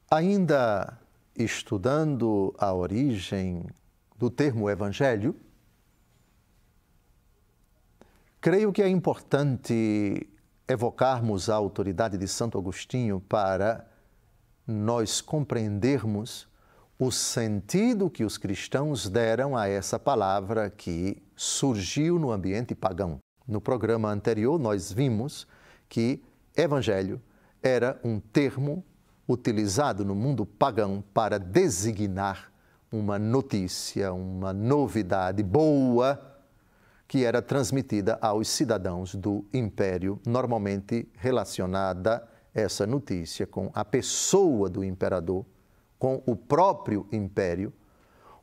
Ainda estudando a origem do termo evangelho, creio que é importante evocarmos a autoridade de Santo Agostinho para nós compreendermos o sentido que os cristãos deram a essa palavra que surgiu no ambiente pagão. No programa anterior, nós vimos que evangelho era um termo utilizado no mundo pagão para designar uma notícia, uma novidade boa que era transmitida aos cidadãos do império, normalmente relacionada essa notícia com a pessoa do imperador, com o próprio império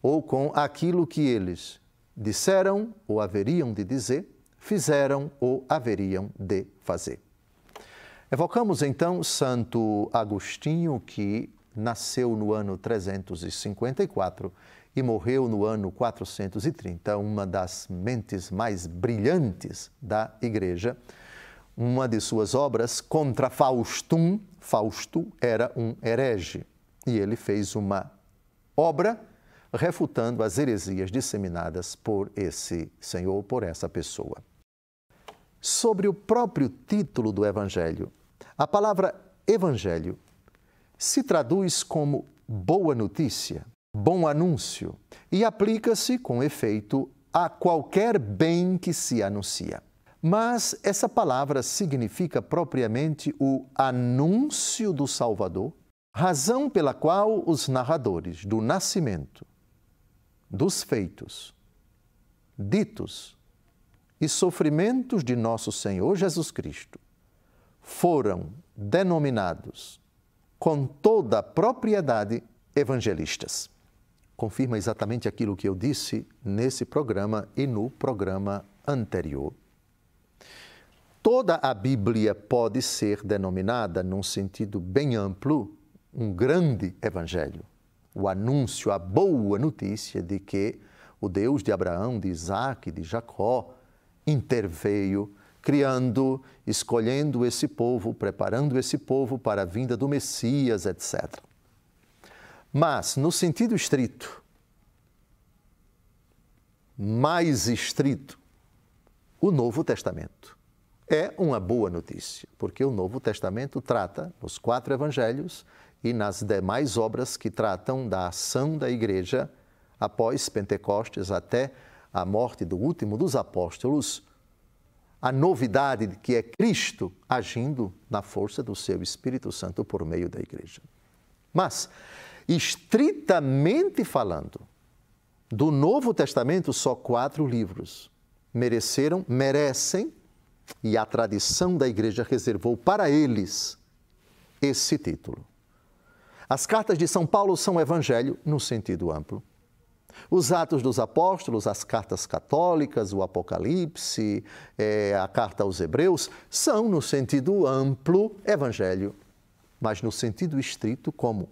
ou com aquilo que eles disseram ou haveriam de dizer, fizeram ou haveriam de fazer. Evocamos então Santo Agostinho, que nasceu no ano 354 e morreu no ano 430, uma das mentes mais brilhantes da Igreja. Uma de suas obras, Contra Faustum, Fausto era um herege, e ele fez uma obra refutando as heresias disseminadas por esse senhor, por essa pessoa. Sobre o próprio título do Evangelho, a palavra Evangelho se traduz como boa notícia, bom anúncio, e aplica-se, com efeito, a qualquer bem que se anuncia. Mas essa palavra significa propriamente o anúncio do Salvador, razão pela qual os narradores do nascimento, dos feitos, ditos e sofrimentos de nosso Senhor Jesus Cristo foram denominados com toda a propriedade evangelistas. Confirma exatamente aquilo que eu disse nesse programa e no programa anterior. Toda a Bíblia pode ser denominada, num sentido bem amplo, um grande evangelho. O anúncio, a boa notícia de que o Deus de Abraão, de Isaac, de Jacó, interveio, criando, escolhendo esse povo, preparando esse povo para a vinda do Messias, etc. Mas, no sentido estrito, mais estrito, o Novo Testamento é uma boa notícia, porque o Novo Testamento trata, nos 4 evangelhos e nas demais obras que tratam da ação da Igreja após Pentecostes até a morte do último dos apóstolos, a novidade de que é Cristo agindo na força do seu Espírito Santo por meio da Igreja. Mas, estritamente falando, do Novo Testamento, só 4 livros merecem, e a tradição da Igreja reservou para eles esse título. As cartas de São Paulo são evangelho no sentido amplo. Os Atos dos Apóstolos, as cartas católicas, o Apocalipse, a carta aos Hebreus, são, no sentido amplo, evangelho, mas no sentido estrito, como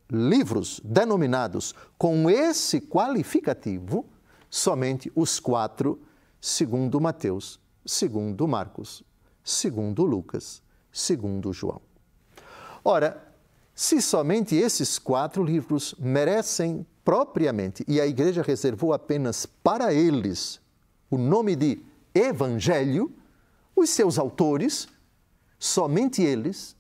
livros denominados com esse qualificativo, somente os 4, segundo Mateus, segundo Marcos, segundo Lucas, segundo João. Ora, se somente esses 4 livros merecem propriamente, e a Igreja reservou apenas para eles o nome de Evangelho, os seus autores, somente eles,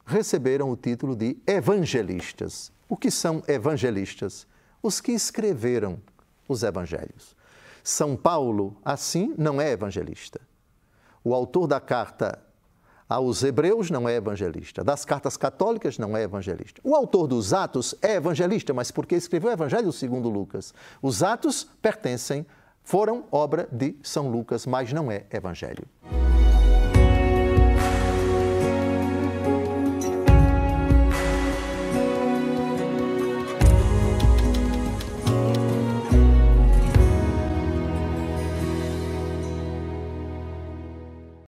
receberam o título de evangelistas. O que são evangelistas? Os que escreveram os evangelhos. São Paulo, assim, não é evangelista. O autor da carta aos Hebreus não é evangelista. Das cartas católicas não é evangelista. O autor dos Atos é evangelista, mas porque escreveu o Evangelho segundo Lucas. Os Atos foram obra de São Lucas, mas não é evangelho.